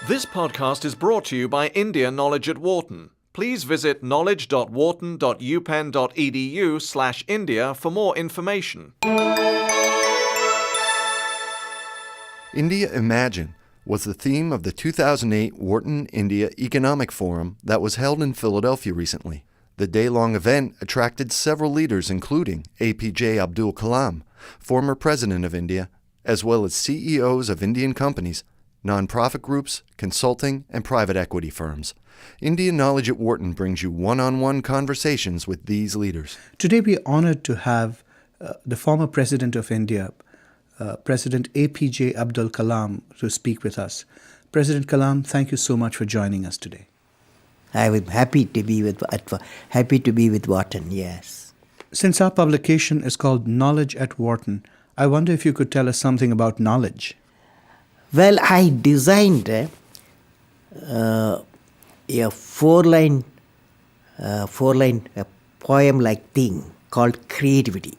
This podcast is brought to you by India Knowledge at Wharton. Please visit knowledge.wharton.upenn.edu/India for more information. India Imagine was the theme of the 2008 Wharton India Economic Forum that was held in Philadelphia recently. The day-long event attracted several leaders including APJ Abdul Kalam, former president of India, as well as CEOs of Indian companies, nonprofit groups, consulting, and private equity firms. India Knowledge at Wharton brings you one-on-one conversations with these leaders. Today we are honored to have the former President of India, President APJ Abdul Kalam, to speak with us. President Kalam, thank you so much for joining us today. I am happy to be with Wharton, yes. Since our publication is called Knowledge at Wharton, I wonder if you could tell us something about knowledge. Well, I designed a four-line poem-like thing called creativity.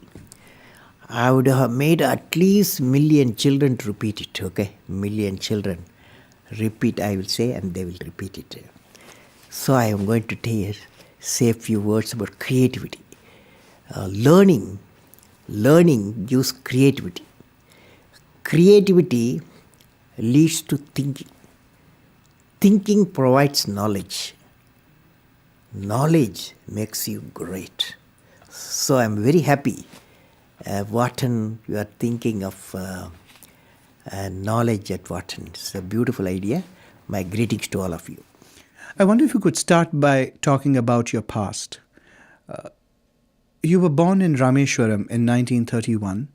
I would have made at least 1 million children to repeat it, okay? 1 million children. Repeat, I will say, and they will repeat it. So I am going to say a few words about creativity. Learning gives creativity. Creativity leads to thinking. Thinking provides knowledge. Knowledge makes you great. So I'm very happy. Wharton, you are thinking of knowledge at Wharton. It's a beautiful idea. My greetings to all of you. I wonder if you could start by talking about your past. You were born in Rameshwaram in 1931.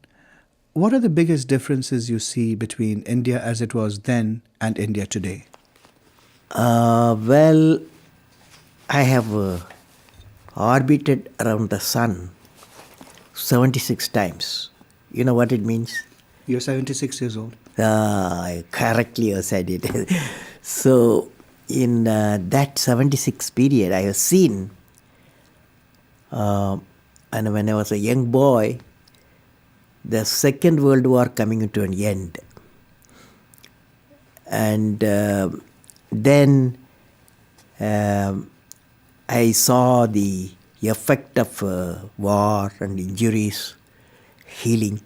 What are the biggest differences you see between India as it was then and India today? Well, I have orbited around the sun 76 times. You know what it means? You're 76 years old. Correctly you said it. So, in that 76 period, I have seen, and when I was a young boy, the Second World War coming to an end. And then I saw the effect of war and injuries, healing.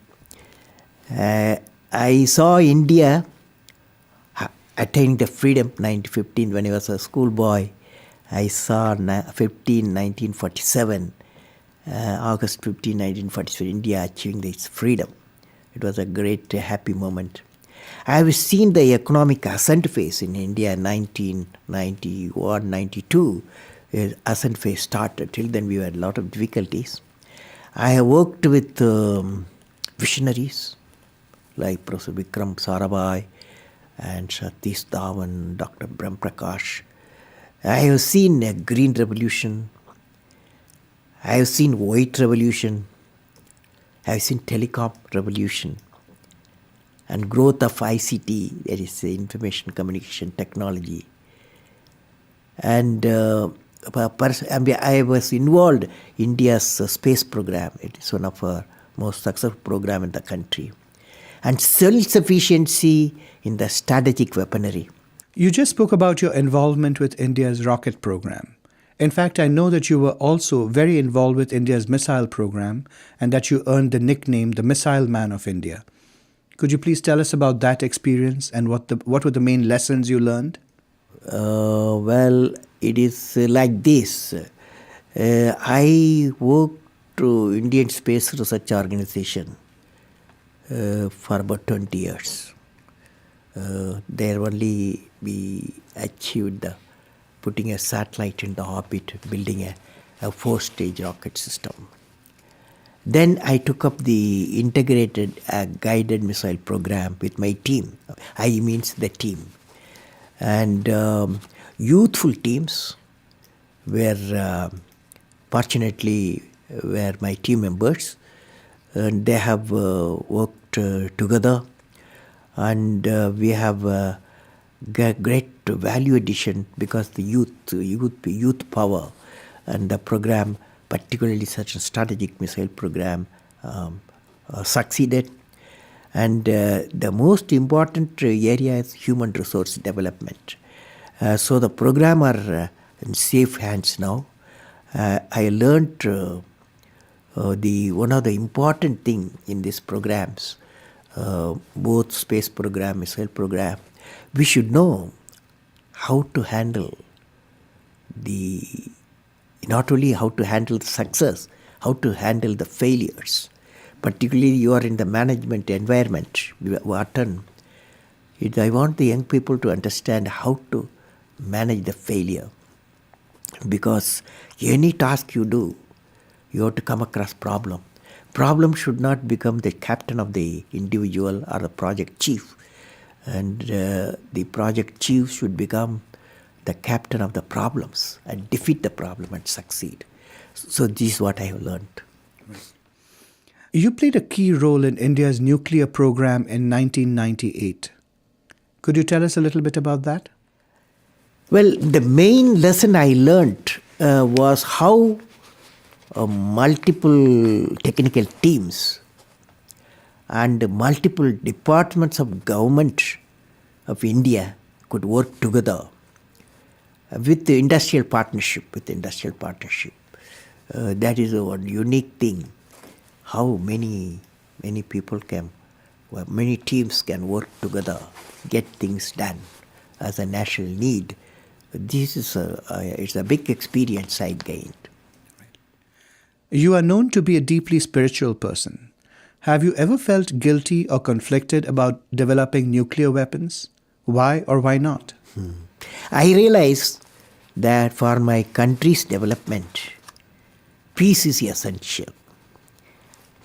I saw India attaining the freedom 1915 when I was a schoolboy. I saw 1947, August 15, 1947, India achieving its freedom. It was a great, happy moment. I have seen the economic ascent phase in India in 1991, 92. Ascent phase started. Till then we had a lot of difficulties. I have worked with visionaries like Professor Vikram Sarabhai and Satish Dhawan, Dr. Brahm Prakash. I have seen a green revolution. I have seen white revolution. I have seen telecom revolution and growth of ICT, that is information communication technology. And I was involved in India's space program. It is one of our most successful program in the country. And self-sufficiency in the strategic weaponry. You just spoke about your involvement with India's rocket program. In fact, I know that you were also very involved with India's missile program and that you earned the nickname the Missile Man of India. Could you please tell us about that experience and what were the main lessons you learned? Well, it is like this. I worked to Indian Space Research Organization for about 20 years. There only we achieved putting a satellite in the orbit, building a 4-stage rocket system. Then I took up the integrated guided missile program with my team. I means the team. And youthful teams were fortunately were my team members. And they have worked together, and we have great value addition because the youth power and the program, particularly such a strategic missile program, succeeded. And the most important area is human resource development. So the program are in safe hands now. I learned one of the important thing in these programs, both space program, missile program, we should know how to handle not only how to handle the success, how to handle the failures. Particularly you are in the management environment, Wharton. I want the young people to understand how to manage the failure. Because any task you do, you have to come across problem. Problem should not become the captain of the individual or the project chief. And the project chief should become the captain of the problems and defeat the problem and succeed. So this is what I have learned. You played a key role in India's nuclear program in 1998. Could you tell us a little bit about that? Well, the main lesson I learned was how multiple technical teams and multiple departments of government of India could work together with the industrial partnership. That is a unique thing. How many people many teams can work together, get things done as a national need. This is it's a big experience I gained. You are known to be a deeply spiritual person. Have you ever felt guilty or conflicted about developing nuclear weapons? Why or why not? I realized that for my country's development, peace is essential.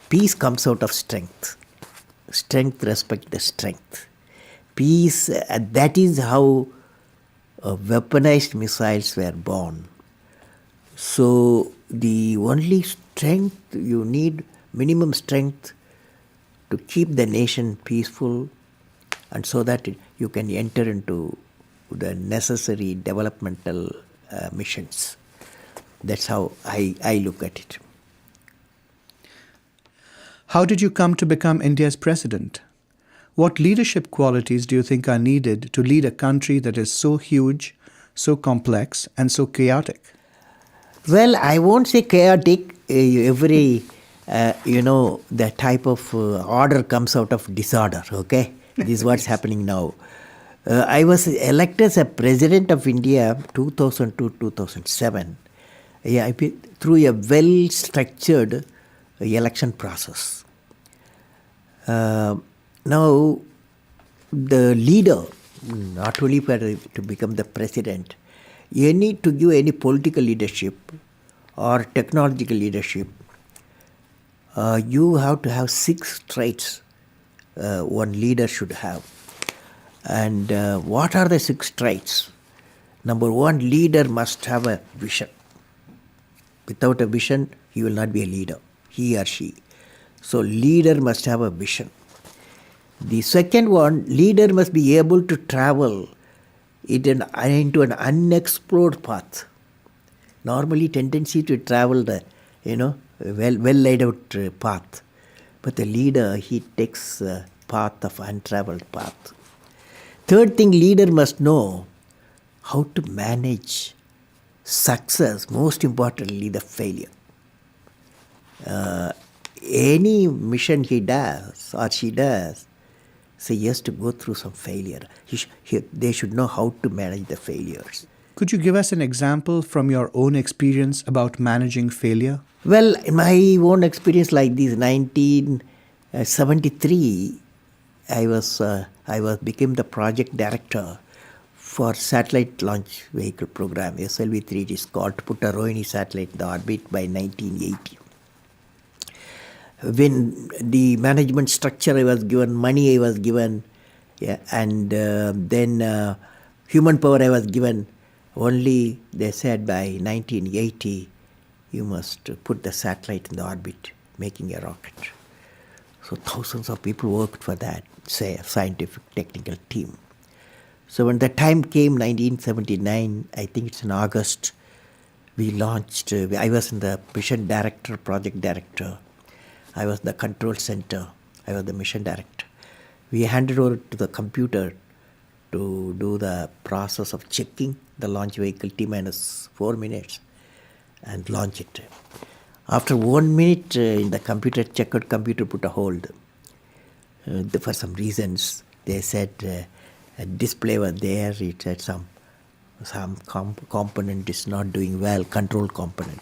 Peace comes out of strength. Strength respects the strength. Peace, that is how weaponized missiles were born. So the only strength you need, minimum strength to keep the nation peaceful, and so that you can enter into the necessary developmental missions. That's how I look at it. How did you come to become India's president? What leadership qualities do you think are needed to lead a country that is so huge, so complex, and so chaotic? Well, I won't say chaotic. Every, the type of order comes out of disorder, okay? This is what's happening now. I was elected as a president of India 2002-2007 through a well-structured election process. Now, the leader, not only to become the president, you need to give any political leadership or technological leadership. You have to have 6 traits one leader should have. And what are the 6 traits? Number 1, leader must have a vision. Without a vision, he will not be a leader, he or she. So leader must have a vision. The second one, leader must be able to travel into an unexplored path. Normally tendency to travel the, well laid out path. But the leader, he takes a path of untraveled path. Third thing, leader must know how to manage success, most importantly the failure. Any mission he does or she does, so he has to go through some failure. They should know how to manage the failures. Could you give us an example from your own experience about managing failure? Well, in my own experience like this, 1973, I became the project director for satellite launch vehicle program, SLV-3. It is called, to put a Rohini satellite in the orbit by 1980. When the management structure I was given, money I was given, and then human power I was given, only they said by 1980, you must put the satellite in the orbit, making a rocket. So thousands of people worked for that, say a scientific technical team. So when the time came, 1979, I think it's in August, we launched, I was in the mission director, project director. I was the control center. I was the mission director. We handed over to the computer to do the process of checking the launch vehicle T minus 4 minutes and launch it. After 1 minute, in the computer, checkered computer put a hold. For some reasons, they said a display was there. It said some component is not doing well, control component.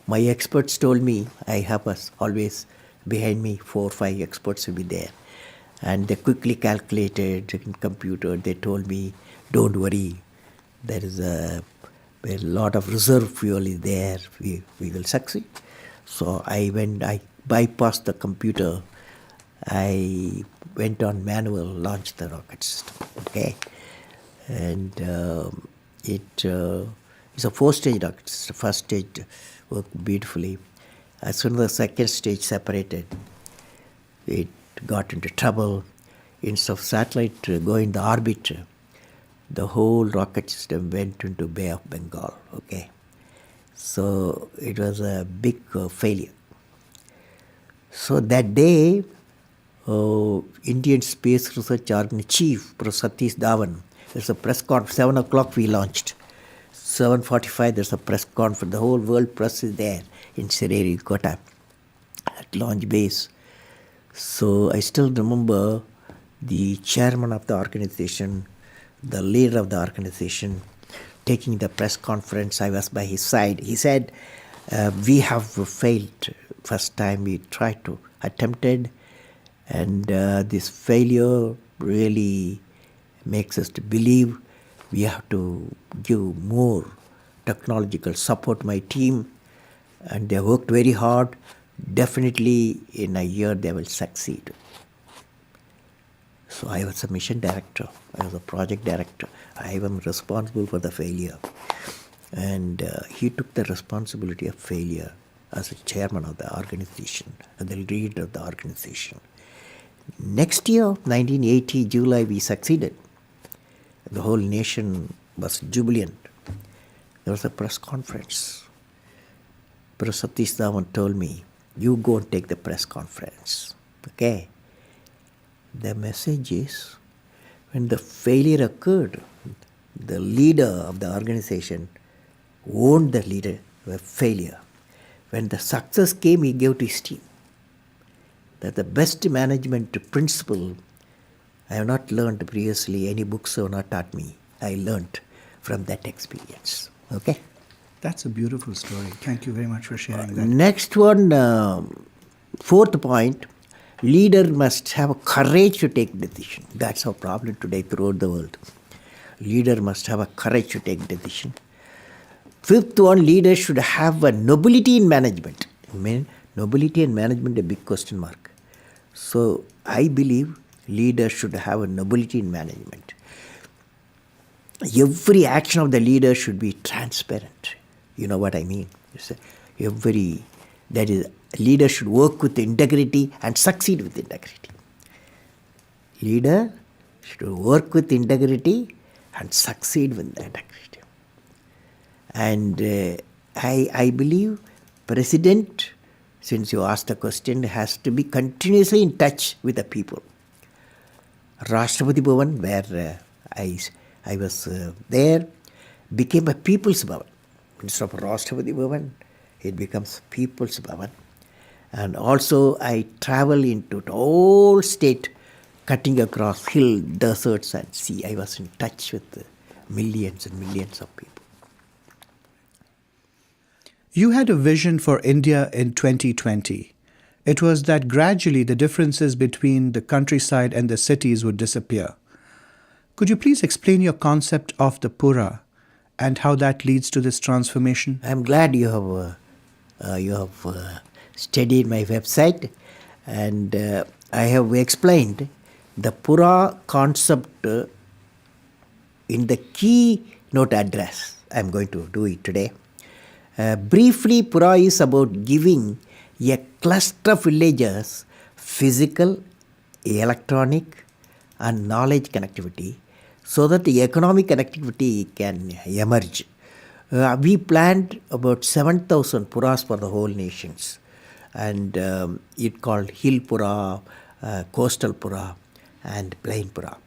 My experts told me, I have always behind me 4 or 5 experts will be there. And they quickly calculated in computer. They told me, don't worry, there is a lot of reserve fuel is there. We will succeed. So I bypassed the computer. I went on manual, launched the rocket system. Okay, and it's a 4-stage rocket system. First stage worked beautifully. As soon as the second stage separated, it got into trouble. Instead of satellite going the orbit, the whole rocket system went into Bay of Bengal. Okay, so it was a big failure. So that day, Indian Space Research Organization Chief, Professor Satish Dhawan, there's a press conference. 7 o'clock we launched. 7:45 there's a press conference. The whole world press is there in Sririkota at launch base. So I still remember the chairman of the organization, the leader of the organization, taking the press conference. I was by his side. He said, we have failed. First time we tried to attempted, and this failure really makes us to believe we have to give more technological support to my team, and they worked very hard. Definitely in a year they will succeed. So I was a mission director, I was a project director. I am responsible for the failure. And he took the responsibility of failure as a chairman of the organization, and the leader of the organization. Next year, 1980, July, we succeeded. The whole nation was jubilant. There was a press conference. Professor Satish Dhawan told me, you go and take the press conference. Okay? The message is, when the failure occurred, the leader of the organization owned the failure. When the success came, he gave to his team. That the best management principle I have not learned previously. Any books have not taught me. I learned from that experience. Okay? That's a beautiful story. Thank you very much for sharing that. Next one, 4th point, leader must have courage to take decision. That's our problem today throughout the world. Leader must have a courage to take decision. 5th one, leader should have a nobility in management. I mean, nobility in management, a big question mark. So I believe leader should have a nobility in management. Every action of the leader should be transparent. You know what I mean? That is, leader should work with integrity and succeed with integrity. Leader should work with integrity and succeed with integrity. And I believe president, since you asked the question, has to be continuously in touch with the people. Rashtrapati Bhavan, where I was there, became a People's Bhavan. Instead of Rashtrapati Bhavan, it becomes People's Bhavan. And also I travel into the whole state, cutting across hill, deserts and sea. I was in touch with millions and millions of people. You had a vision for India in 2020. It was that gradually the differences between the countryside and the cities would disappear. Could you please explain your concept of the Pura and how that leads to this transformation? I'm glad you have studied my website, and I have explained the Pura concept in the keynote address. I'm going to do it today. Briefly, Pura is about giving a cluster of villages physical, electronic and knowledge connectivity so that the economic connectivity can emerge. We planned about 7,000 Puras for the whole nations, and it called Hill Pura, Coastal Pura, and Plainpura.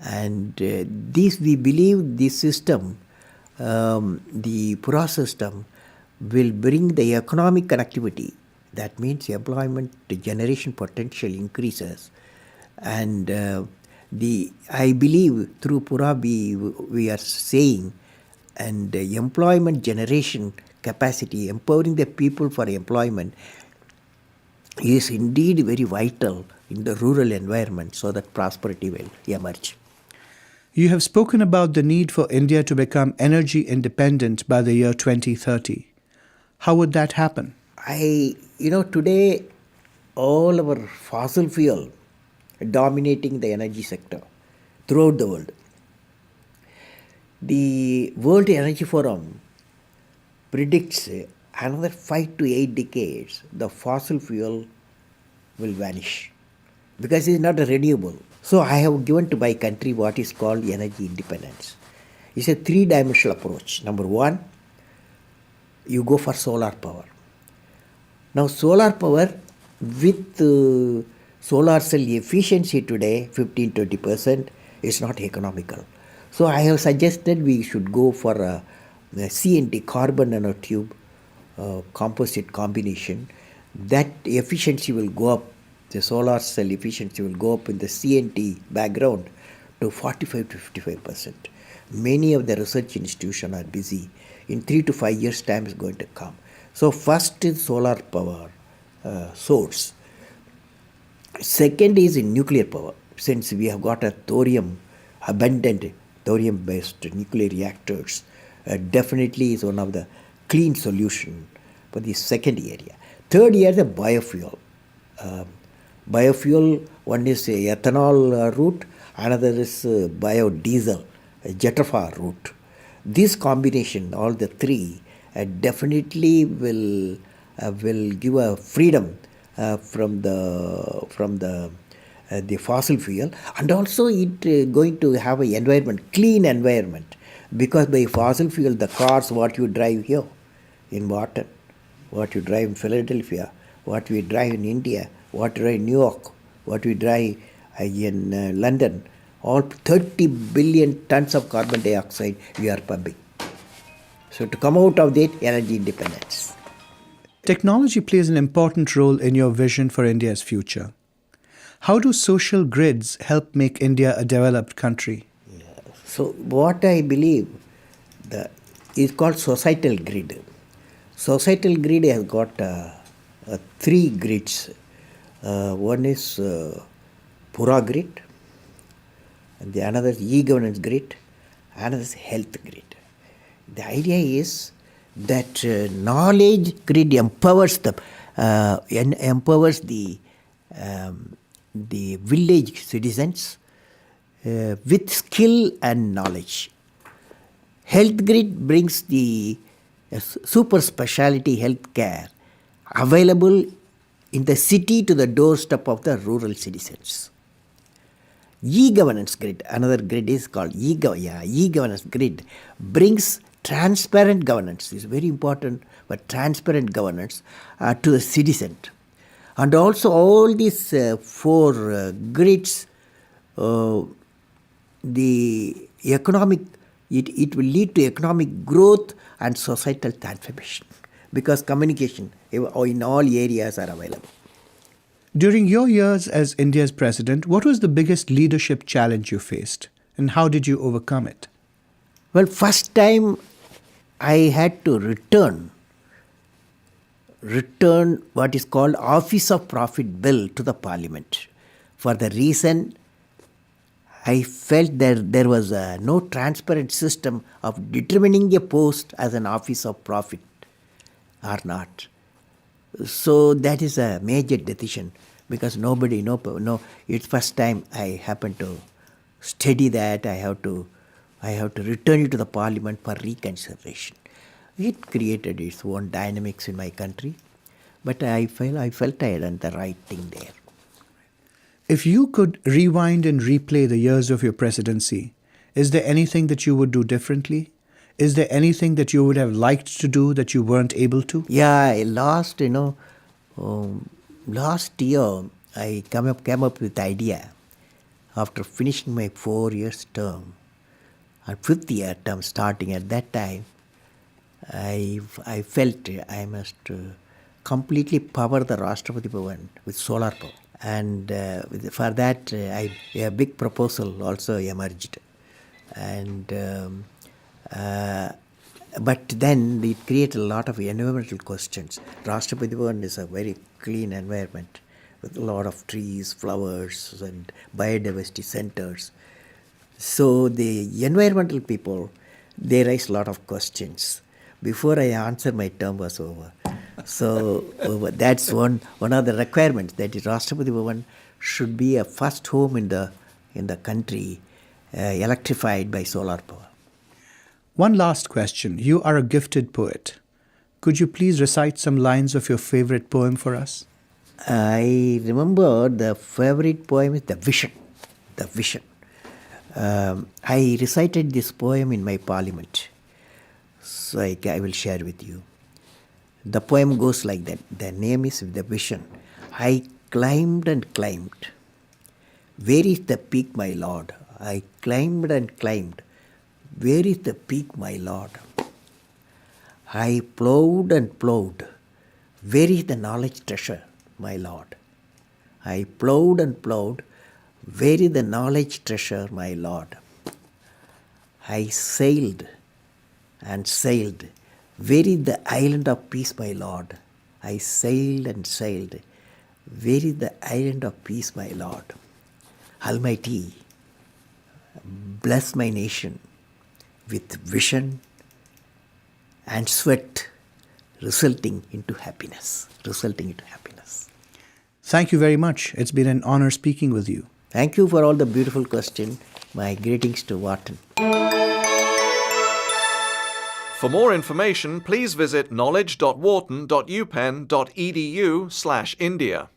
And this, we believe this system, the Pura system, will bring the economic connectivity. That means employment generation potential increases. And I believe through Pura we are saying, and employment generation capacity, empowering the people for employment is indeed very vital in the rural environment so that prosperity will emerge. You have spoken about the need for India to become energy independent by the year 2030. How would that happen? Today all our fossil fuel dominating the energy sector throughout the world. The World Energy Forum predicts another 5 to 8 decades the fossil fuel will vanish because it is not renewable. So I have given to my country what is called energy independence. It's a three-dimensional approach. Number one, you go for solar power. Now solar power with solar cell efficiency today, 15-20%, is not economical. So I have suggested we should go for a CNT, carbon nanotube composite combination. That efficiency will go up, the solar cell efficiency will go up in the CNT background to 45 to 55%. Many of the research institutions are busy. In 3 to 5 years' time is going to come. So first is solar power source. Second is in nuclear power. Since we have got a abundant thorium-based nuclear reactors, definitely is one of the clean solution for the second area. Third area is the biofuel. Biofuel, one is ethanol route, another is biodiesel, Jetafa route. This combination, all the three, definitely will give a freedom from the fossil fuel, and also it going to have an environment, clean environment, because by fossil fuel the cars what you drive here in Wharton, what you drive in Philadelphia, what we drive in India, what we drive in New York, what we drive in London, all 30 billion tons of carbon dioxide we are pumping. So to come out of that, energy independence. Technology plays an important role in your vision for India's future. How do social grids help make India a developed country? So what I believe is called societal grid. Societal grid has got three grids. One is Pura grid, and the another is e-governance grid, another is health grid. The idea is that knowledge grid empowers the village citizens with skill and knowledge. Health grid brings the super specialty health care available in the city to the doorstep of the rural citizens. E-governance grid, another grid is called e-governance grid, brings transparent governance. Is very important, but transparent governance to the citizen. And also all these four grids, the economic, it will lead to economic growth and societal transformation, because communication in all areas are available. During your years as India's president, what was the biggest leadership challenge you faced, and how did you overcome it? Well, first time I had to return what is called Office of Profit Bill to the Parliament. For the reason I felt that there was no transparent system of determining a post as an Office of Profit or not. So that is a major decision, because nobody, it's first time I happened to study that. I have to return it to the Parliament for reconsideration. It created its own dynamics in my country, but I felt I had done the right thing there. If you could rewind and replay the years of your presidency, is there anything that you would do differently? Is there anything that you would have liked to do that you weren't able to? Yeah, last year I came up with the idea after finishing my 4 years term, and 5th year term starting at that time, I felt I must completely power the Rashtrapati Bhavan with solar power. And for that, a big proposal also emerged. And but then it created a lot of environmental questions. Rashtrapati Bhavan is a very clean environment with a lot of trees, flowers, and biodiversity centers. So the environmental people, they raised a lot of questions. Before I answer, my term was over. So that's one of the requirements, that Rashtrapati Bhavan should be a first home in the country electrified by solar power. One last question. You are a gifted poet. Could you please recite some lines of your favorite poem for us? I remember the favorite poem is The Vision. The Vision. I recited this poem in my parliament. So I will share with you. The poem goes like that. The name is The Vision. I climbed and climbed. Where is the peak, my lord? I climbed and climbed. Where is the peak, my lord? I plowed and plowed. Where is the knowledge treasure, my lord? I plowed and plowed. Where is the knowledge treasure, my lord? I sailed and sailed. Where is the island of peace, my lord? I sailed and sailed. Where is the island of peace, my lord? Almighty, bless my nation with vision and sweat resulting into happiness. Thank you very much. It's been an honor speaking with you. Thank you for all the beautiful questions. My greetings to Wharton. For more information, please visit knowledge.wharton.upenn.edu/India.